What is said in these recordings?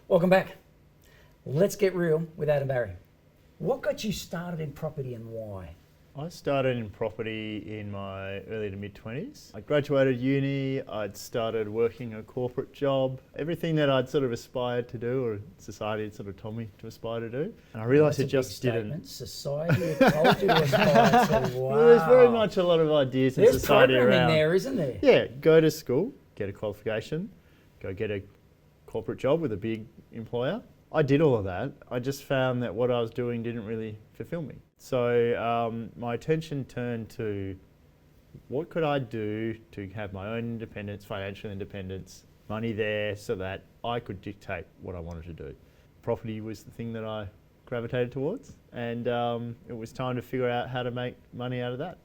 Welcome back. Let's get real with Adam Barry. What got you started in property and why? I started in property in my early to mid-20s. I graduated uni, I'd started working a corporate job, everything that I'd sort of aspired to do, or society had sort of told me to aspire to do. And I realised it just didn't. Society had told you to aspire to. Wow. Well, there's very much a lot of ideas in society around. There's programming there, isn't there? Yeah, go to school, get a qualification, go get a corporate job with a big employer. I did all of that. I just found that what I was doing didn't really fulfill me. So my attention turned to what could I do to have my own independence, financial independence, money there so that I could dictate what I wanted to do. Property was the thing that I gravitated towards, and it was time to figure out how to make money out of that.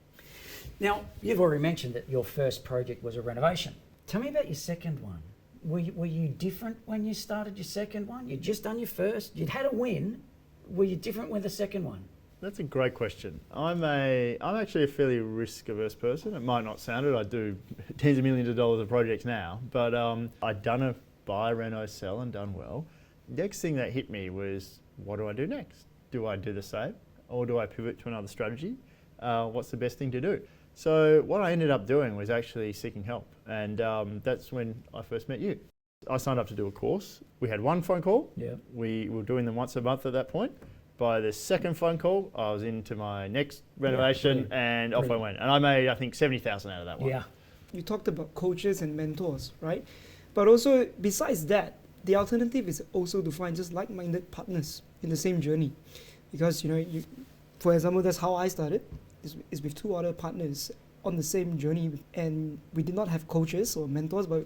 Now, you've already mentioned that your first project was a renovation. Tell me about your second one. Were you different when you started your second one? You'd just done your first, you'd had a win. Were you different with the second one? That's a great question. I'm actually a fairly risk-averse person. It might not sound it. I do tens of millions of dollars of projects now, but I'd done a buy, reno, sell, and done well. Next thing that hit me was, what do I do next? Do I do the same, or do I pivot to another strategy? What's the best thing to do? So what I ended up doing was actually seeking help, and that's when I first met you. I signed up to do a course. We had one phone call. Yeah. We were doing them once a month at that point. By the second phone call, I was into my next renovation, and off I went. And I made, I think, 70,000 out of that one. Yeah. You talked about coaches and mentors, right? But also, besides that, the alternative is also to find just like-minded partners in the same journey. Because, for example, that's how I started, is with two other partners on the same journey, and we did not have coaches or mentors, but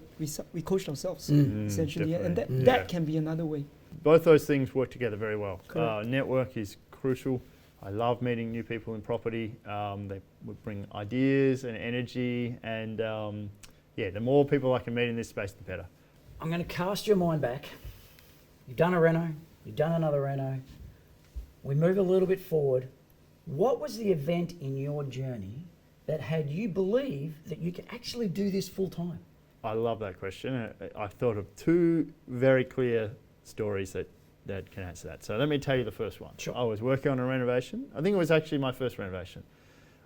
we coached ourselves, essentially. And that can be another way. Both those things work together very well. Network is crucial. I love meeting new people in property. They would bring ideas and energy, and the more people I can meet in this space, the better. I'm going to cast your mind back. You've done a reno, you've done another reno. We move a little bit forward. What was the event in your journey that had you believe that you could actually do this full time? I love that question. I thought of two very clear stories that can answer that. So let me tell you the first one. Sure. I was working on a renovation. I think it was actually my first renovation.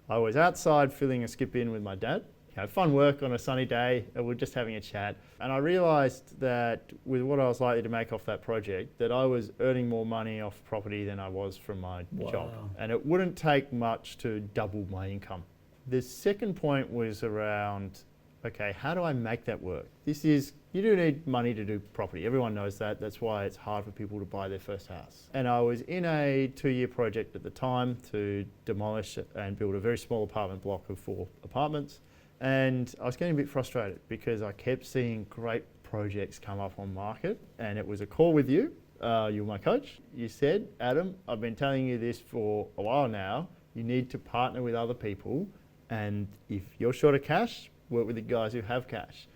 I was outside filling a skip in with my dad. Fun work on a sunny day, and we're just having a chat. And I realised that with what I was likely to make off that project, that I was earning more money off property than I was from my job. And it wouldn't take much to double my income. The second point was around, okay, how do I make that work? You do need money to do property. Everyone knows that. That's why it's hard for people to buy their first house. And I was in a 2-year project at the time to demolish and build a very small apartment block of 4 apartments. And I was getting a bit frustrated because I kept seeing great projects come up on market, and it was a call with you. You were my coach. You said, Adam, I've been telling you this for a while now. You need to partner with other people, and if you're short of cash, work with the guys who have cash.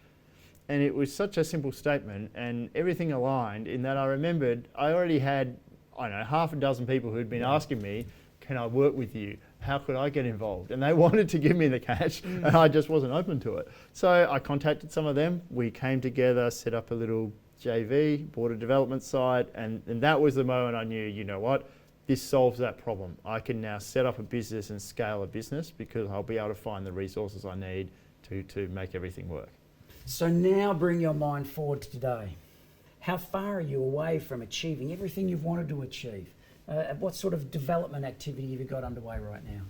And it was such a simple statement, and everything aligned in that I remembered I already had, half a dozen people who'd been asking me, can I work with you? How could I get involved? And they wanted to give me the cash, and I just wasn't open to it. So I contacted some of them. We came together, set up a little JV, bought a development site, and that was the moment I knew, you know what? This solves that problem. I can now set up a business and scale a business because I'll be able to find the resources I need to make everything work. So now bring your mind forward to today. How far are you away from achieving everything you've wanted to achieve? What sort of development activity have you got underway right now?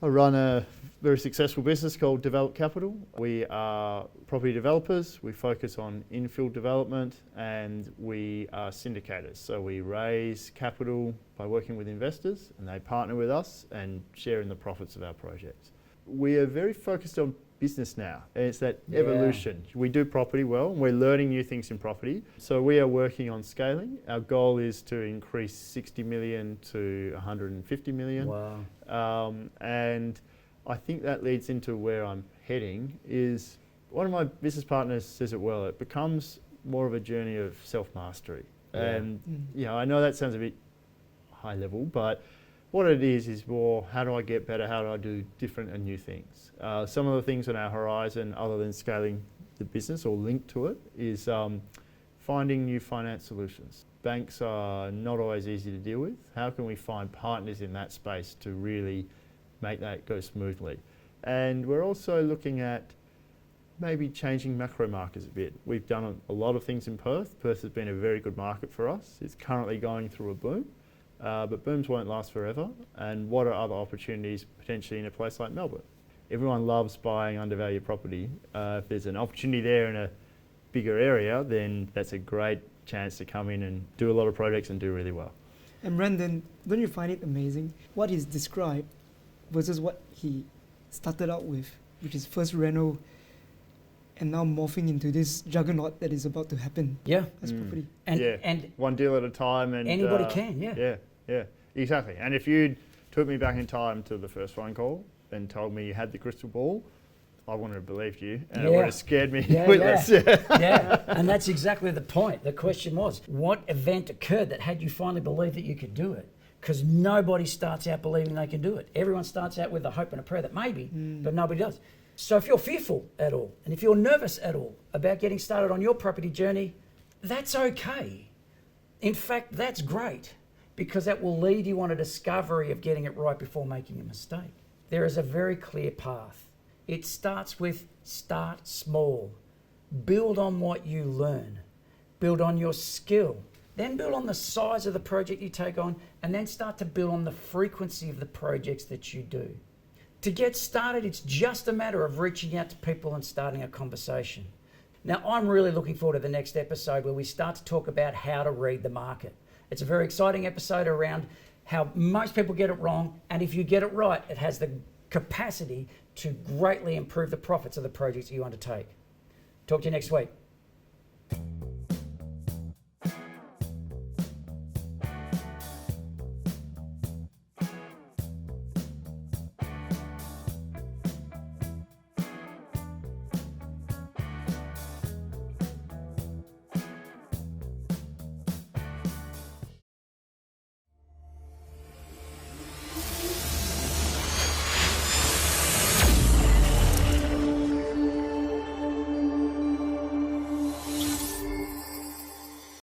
I run a very successful business called Develop Capital. We are property developers. We focus on infill development, and we are syndicators. So we raise capital by working with investors, and they partner with us and share in the profits of our projects. We are very focused on business now. It's that evolution. We do property well, and we're learning new things in property. So we are working on scaling. Our goal is to increase 60 million to 150 million. Wow. And I think that leads into where I'm heading is, one of my business partners says it well, it becomes more of a journey of self-mastery. And I know that sounds a bit high level, but what it is more, how do I get better? How do I do different and new things? Some of the things on our horizon, other than scaling the business or linked to it, is finding new finance solutions. Banks are not always easy to deal with. How can we find partners in that space to really make that go smoothly? And we're also looking at maybe changing macro markets a bit. We've done a lot of things in Perth. Perth has been a very good market for us. It's currently going through a boom, but booms won't last forever. And what are other opportunities potentially in a place like Melbourne? Everyone loves buying undervalued property. If there's an opportunity there in a bigger area, then that's a great chance to come in and do a lot of projects and do really well. And Brandon, don't you find it amazing what he's described versus what he started out with, which is first reno, and now morphing into this juggernaut that is about to happen as property. And one deal at a time, and anybody can, yeah, exactly. And if you took me back in time to the first phone call and told me you had the crystal ball, I wouldn't have believed you, and it would have scared me witless. Yeah, and that's exactly the point. The question was, what event occurred that had you finally believe that you could do it? Because nobody starts out believing they can do it. Everyone starts out with a hope and a prayer that maybe, but nobody does. So if you're fearful at all, and if you're nervous at all about getting started on your property journey, that's okay. In fact, that's great, because that will lead you on a discovery of getting it right before making a mistake. There is a very clear path. It starts with start small. Build on what you learn. Build on your skill. Then build on the size of the project you take on, and then start to build on the frequency of the projects that you do. To get started, it's just a matter of reaching out to people and starting a conversation. Now, I'm really looking forward to the next episode where we start to talk about how to read the market. It's a very exciting episode around how most people get it wrong, and if you get it right, it has the capacity to greatly improve the profits of the projects you undertake. Talk to you next week.